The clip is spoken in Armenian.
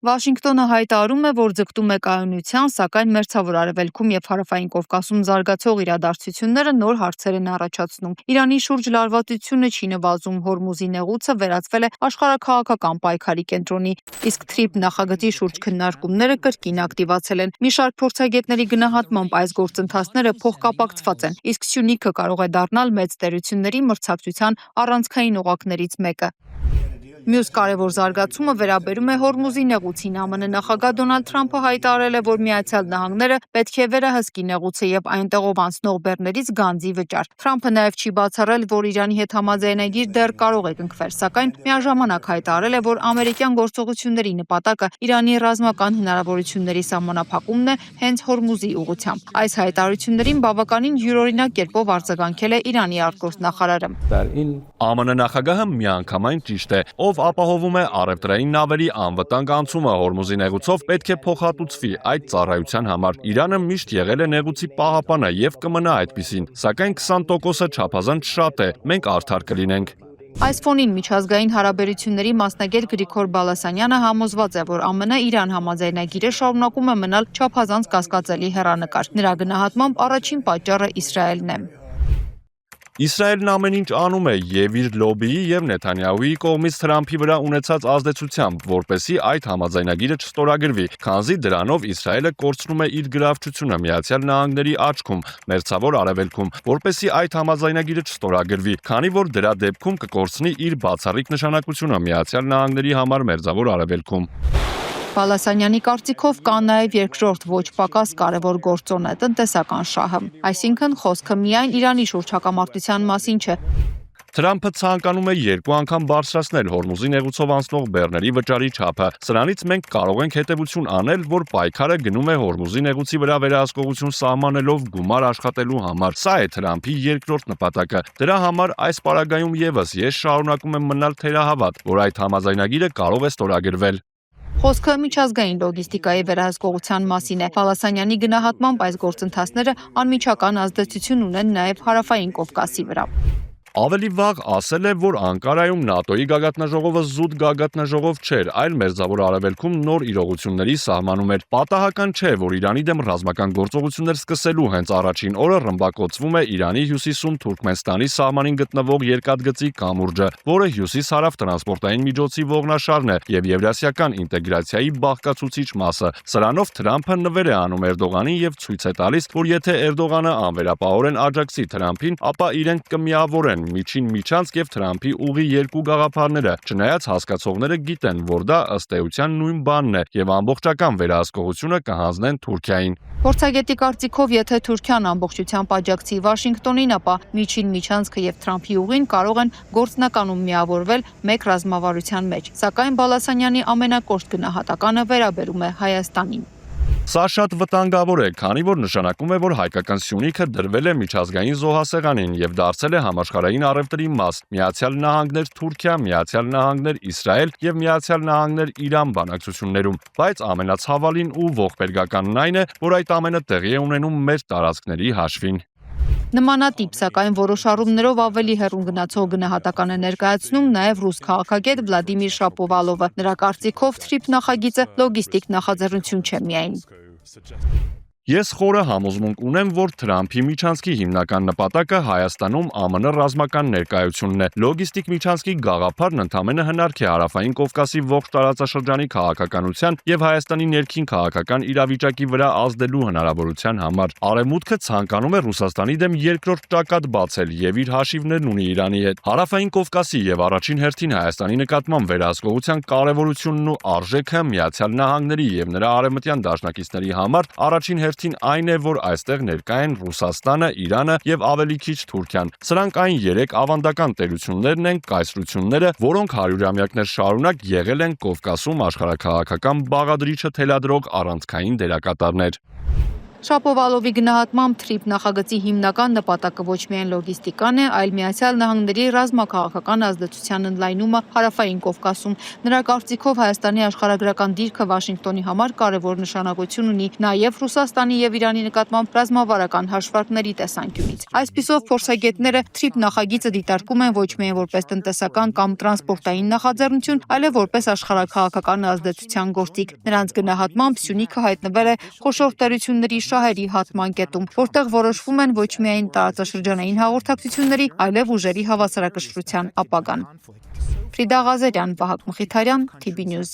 Վաշինգտոնը հայտարարում է, որ ձգտում է կայունության, սակայն Մերձավոր Արևելքում եւ Հարավային Կովկասում զարգացող իրադարձությունները նոր հարցեր են առաջացնում։ Իրանի շուրջ լարվածությունը չի նվազում, Հորմուզի նեղուցը վերածվել է աշխարհաքաղաքական պայքարի կենտրոնի, իսկ TRIP նախագծի շուրջ քննարկումները կրկին ակտիվացել են։ Մի շարք փորձագետների գնահատմամբ այս գործընթացները փոխկապակցված են, իսկ Սյունիքը կարող է դառնալ մեծ տերությունների մրցակցության առանցքային օղակներից մեկը։ Մյուս կարևոր զարգացումը վերաբերում է Հորմուզի նեղուցին։ ԱՄՆ նախագահ Դոնալդ Թրամփը հայտարարել է, որ Միացյալ Նահանգները պետք է վերահսկի նեղուցը եւ այնտեղով անցնող բեռներից գանձի վճար։ Թրամփը նաեւ չի բացառել, որ Իրանի հետ համաձայնագիր դեռ կարող է կնքվել, սակայն միաժամանակ հայտարարել է, որ ամերիկյան գործողությունների նպատակը Իրանի ռազմական հնարավորությունների սահմանափակումն է հենց Հորմուզի ուղղությամբ։ Այս հայտարարություններին բավականին յուրօրինակ կերպով արձագանքել է Իրանի արտգործնախարարը։ ԱՄՆ նախագահը միանգամայն ճիշտ է, ով ապահովում է առևտրային նավերի անվտանգ անցումը Հորմուզի նեղուցով, պետք է փոխհատուցվի այդ ծառայության համար։ Իրանը միշտ եղել է նեղուցի պահապանը եւ կմնա այդպիսին, սակայն 20%-ը չափազանց շատ է, մենք արդար կլինենք։ Այս ֆոնին միջազգային հարաբերությունների մասնագետ Գրիգոր Բալասանյանը համոզված է, որ ԱՄՆ Իրան համաձայնագիրը շարունակում է մնալ չափազանց կասկածելի հեռանկար։ Նրա գնահատմամբ առաջին պատճառը Իսրայելն է։ Իսրայելն ամեն ինչ անում է եւ իր լոբիի եւ Նեթանյահուի կողմից Թրամփի վրա ունեցած ազդեցությամբ, որպեսզի այդ համաձայնագիրը չստորագրվի, քանզի դրանով Իսրայելը կորցնում է իր գրավչությունը Միացյալ Նահանգների աչքում, Մերձավոր Արևելքում, որպեսզի այդ համաձայնագիրը չստորագրվի, քանի որ դրա դեպքում կկորցնի իր բացառիկ նշանակությունը Միացյալ Նահանգների համար Մերձավոր Արևելքում։ Բալասանյանի կարծիքով կա նաև երկրորդ ոչ պակաս կարևոր գործոն է՝ տնտեսական շահը։ Այսինքն խոսքը միայն Իրանի շուրջ հակամարտության մասին չէ։ Թրամփը ցանկանում է երկու անգամ բարձրացնել Հորմուզի նեղուցով անցնող բեռների վճարի չափը։ Սրանից մենք կարող ենք հետևություն անել, որ պայքարը գնում է Հորմուզի նեղուցի վրա վերահսկողություն սահմանելով գումար աշխատելու համար։ Սա է Թրամփի երկրորդ նպատակը։ Դրա համար այս պարագայում եւս ես շարունակում եմ մնալ թերահավատ, որ այդ համաձայնագիրը կարող է ստորագրվել։ Խոսքը միջազգային լոգիստիկայի վերահսկողության մասին է։ Բալասանյանի գնահատմամբ այս գործընթացները անմիջական ազդեցություն ունեն նաև Հարավային Կովկասի վրա։ Ավելի վաղ ասել է, որ Անկարայում ՆԱՏՕ-ի գագաթնաժողովը զուտ գագաթնաժողով չէր, այլ Մերձավոր Արևելքում նոր իրողությունների սահմանում էր։ Պատահական չէ, որ Իրանի դեմ ռազմական գործողություններ սկսելու հենց առաջին օրը ռմբակոծվում է Իրանի հյուսիսում Թուրքմենստանի սահմանին գտնվող երկաթգծի կամուրջը, որը հյուսիս-հարավ տրանսպորտային միջոցի ողնաշարն է եւ եվրասիական ինտեգրացիայի բաղկացուցիչ մասը։ Սրանով Թրամփը նվեր է անում Էրդողանին եւ ցույց է տալիս, որ եթե Էրդողանը անվերապահորեն աջակցի Թրամփին, ապա իրենք կմիավորեն միջին միջանցք եւ Թրամփի ուղի երկու գաղափարները, չնայած հասկացողները գիտեն, որ դա ըստ էության նույն բանն է եւ ամբողջական վերահսկողությունը կհանձնեն Թուրքիային։ Փորձագետի կարծիքով, եթե Թուրքիան ամբողջությամբ աջակցի Վաշինգտոնին, ապա միջին միջանցքը եւ Թրամփի ուղին կարող են գործնականում միավորվել մեկ ռազմավարության մեջ, սակայն Բալասանյանի ամենակոշտ գնահատականը վերաբերում է Հայաստանին։ Սա շատ վտանգավոր է, քանի որ նշանակում է, որ հայկական Սյունիքը դրվել է միջազգային զոհասեղանին եւ դարձել է համաշխարհային առևտրի մաս։ Միացյալ Նահանգներ Թուրքիա, Միացյալ Նահանգներ Իսրայել եւ Միացյալ Նահանգներ Իրան բանակցություններում, բայց ամենացավալին ու ողբերգականն այն է, որ այդ ամենը տեղի է ունենում մեր տարածքների հաշվին։ Նմանատիպ, սակայն որոշ առումներով ավելի հեռուն գնացող գնահատական է ներկայացնում նաև ռուս քաղաքագետ Վլադիմիր Շապովալովը։ Նրա կարծիքով TRIP նախագիծը լոգիստիկ նախաձեռնություն չէ միայն։ Ես խորը համոզմունք ունեմ, որ Թրամփի միջանցքի հիմնական նպատակը Հայաստանում ԱՄՆ ռազմական ներկայությունն է։ Լոգիստիկ միջանցքի գաղափարն ընդամենը հնարք է Հարավային Կովկասի ողջ տարածաշրջանի քաղաքականության եւ Հայաստանի ներքին քաղաքական իրավիճակի վրա ազդելու հնարավորության համար։ Արևմուտքը ցանկանում է Ռուսաստանի դեմ երկրորդ ճակատ բացել եւ իր հաշիվներն ունի Իրանի հետ։ Հարավային Կովկասի եւ առաջին հերթին Հայաստանի նկատմամբ վերահսկողության կարեւորությունն ու արժեքը Միացյալ Նահանգների եւ նրա արևմտյան դաշնակիցների համար առաջին այն է, որ այստեղ ներկա են Ռուսաստանը, Իրանը եւ ավելի քիչ Թուրքիան։ Սրանք այն 3 ավանդական տերություններն են, կայսրությունները, որոնք հարյուրամյակներ շարունակ եղել են Կովկասում աշխարհաքաղաքական բաղադրիչը թելադրող առանցքային դերակատարներ։ Շապովալովի գնահատմամբ թրիփ նախագծի հիմնական նպատակը ոչ միայն լոգիստիկան է, այլ Միացյալ Նահանգների ռազմաքաղաքական ազդեցության ընդլայնումը Հարավային Կովկասում։ Նրա կարծիքով Հայաստանի աշխարհագրական դիրքը Վաշինգտոնի համար կարևոր նշանակություն ունի նաև Ռուսաստանի եւ Իրանի նկատմամբ ռազմավարական հաշվարկների տեսանկյունից։ Այսպիսով փորձագետները թրիփ նախագիծը դիտարկում են ոչ միայն որպես տնտեսական կամ տրանսպորտային նախաձեռնություն, այլև որպես աշխարհաքաղաքական ազդեցության գործիք։ Նրանց գնահատմամբ Սյունիքը հայտնվել է խոշոր տերությունների շահերի հատման կետում, որտեղ որոշվում են ոչ միայն տարածաշրջանային հաղորդակցությունների, այլև ուժերի հավասարակշռության ապագան։ Ֆրիդա Ղազարյան, Վահագ Մխիթարյան, TB News։